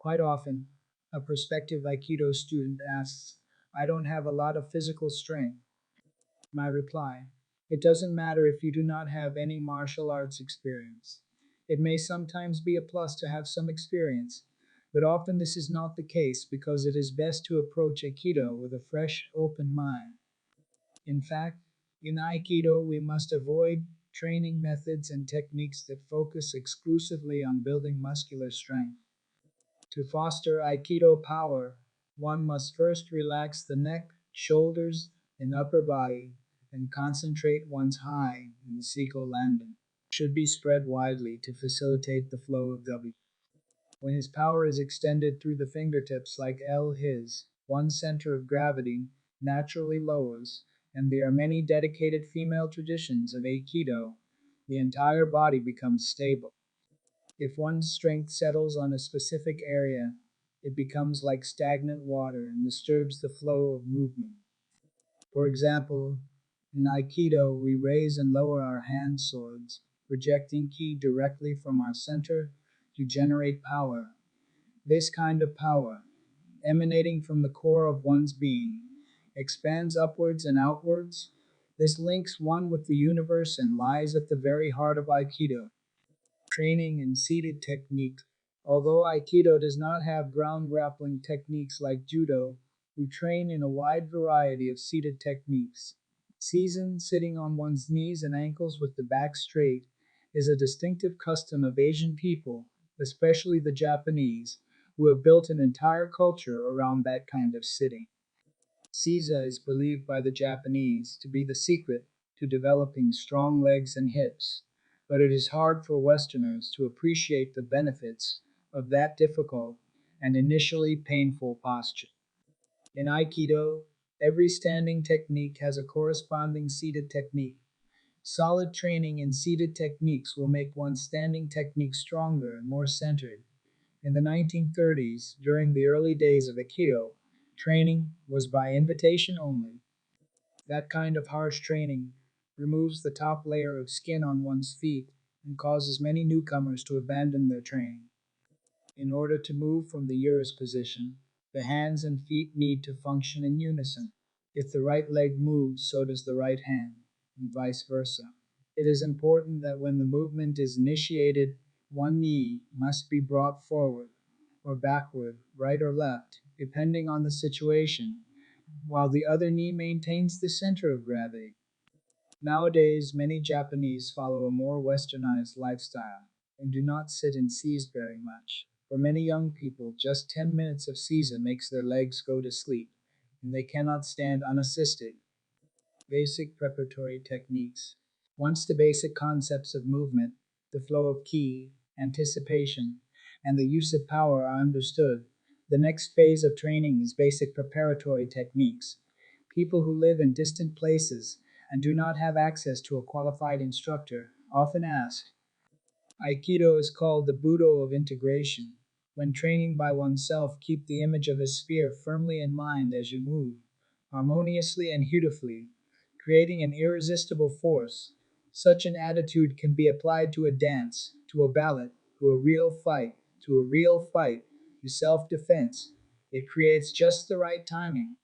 Quite often, a prospective Aikido student asks, I don't have a lot of physical strength. My reply, it doesn't matter if you do not have any martial arts experience. It may sometimes be a plus to have some experience, but often this is not the case because it is best to approach Aikido with a fresh, open mind. In fact, in Aikido, we must avoid training methods and techniques that focus exclusively on building muscular strength. To foster Aikido power, one must first relax the neck, shoulders, and upper body and concentrate one's high in the Seiko landing. Should be spread widely to facilitate the flow of W. When his power is extended through the fingertips like his, one's center of gravity naturally lowers, and there are many dedicated female traditions of Aikido. The entire body becomes stable. If one's strength settles on a specific area, it becomes like stagnant water and disturbs the flow of movement. For example, in Aikido, we raise and lower our hand swords, projecting ki directly from our center to generate power. This kind of power, emanating from the core of one's being, expands upwards and outwards. This links one with the universe and lies at the very heart of Aikido. Training in seated technique. Although Aikido does not have ground grappling techniques like Judo, we train in a wide variety of seated techniques. Season, sitting on one's knees and ankles with the back straight, is a distinctive custom of Asian people, especially the Japanese, who have built an entire culture around that kind of sitting. Seiza is believed by the Japanese to be the secret to developing strong legs and hips, but it is hard for Westerners to appreciate the benefits of that difficult and initially painful posture. In Aikido, every standing technique has a corresponding seated technique. Solid training in seated techniques will make one's standing technique stronger and more centered. In the 1930s, during the early days of Aikido, training was by invitation only. That kind of harsh training removes the top layer of skin on one's feet and causes many newcomers to abandon their training. In order to move from the Urus position, the hands and feet need to function in unison. If the right leg moves, so does the right hand, and vice versa. It is important that when the movement is initiated, one knee must be brought forward or backward, right or left, depending on the situation, while the other knee maintains the center of gravity. Nowadays, many Japanese follow a more westernized lifestyle and do not sit in seas very much. For many young people, just 10 minutes of seiza makes their legs go to sleep, and they cannot stand unassisted. Basic preparatory techniques. Once the basic concepts of movement, the flow of ki, anticipation, and the use of power are understood, the next phase of training is basic preparatory techniques. People who live in distant places and do not have access to a qualified instructor often ask. Aikido is called the Budo of integration. When training by oneself, keep the image of a sphere firmly in mind as you move, harmoniously and beautifully, creating an irresistible force. Such an attitude can be applied to a dance, to a ballad, to a real fight, to self defense. It creates just the right timing.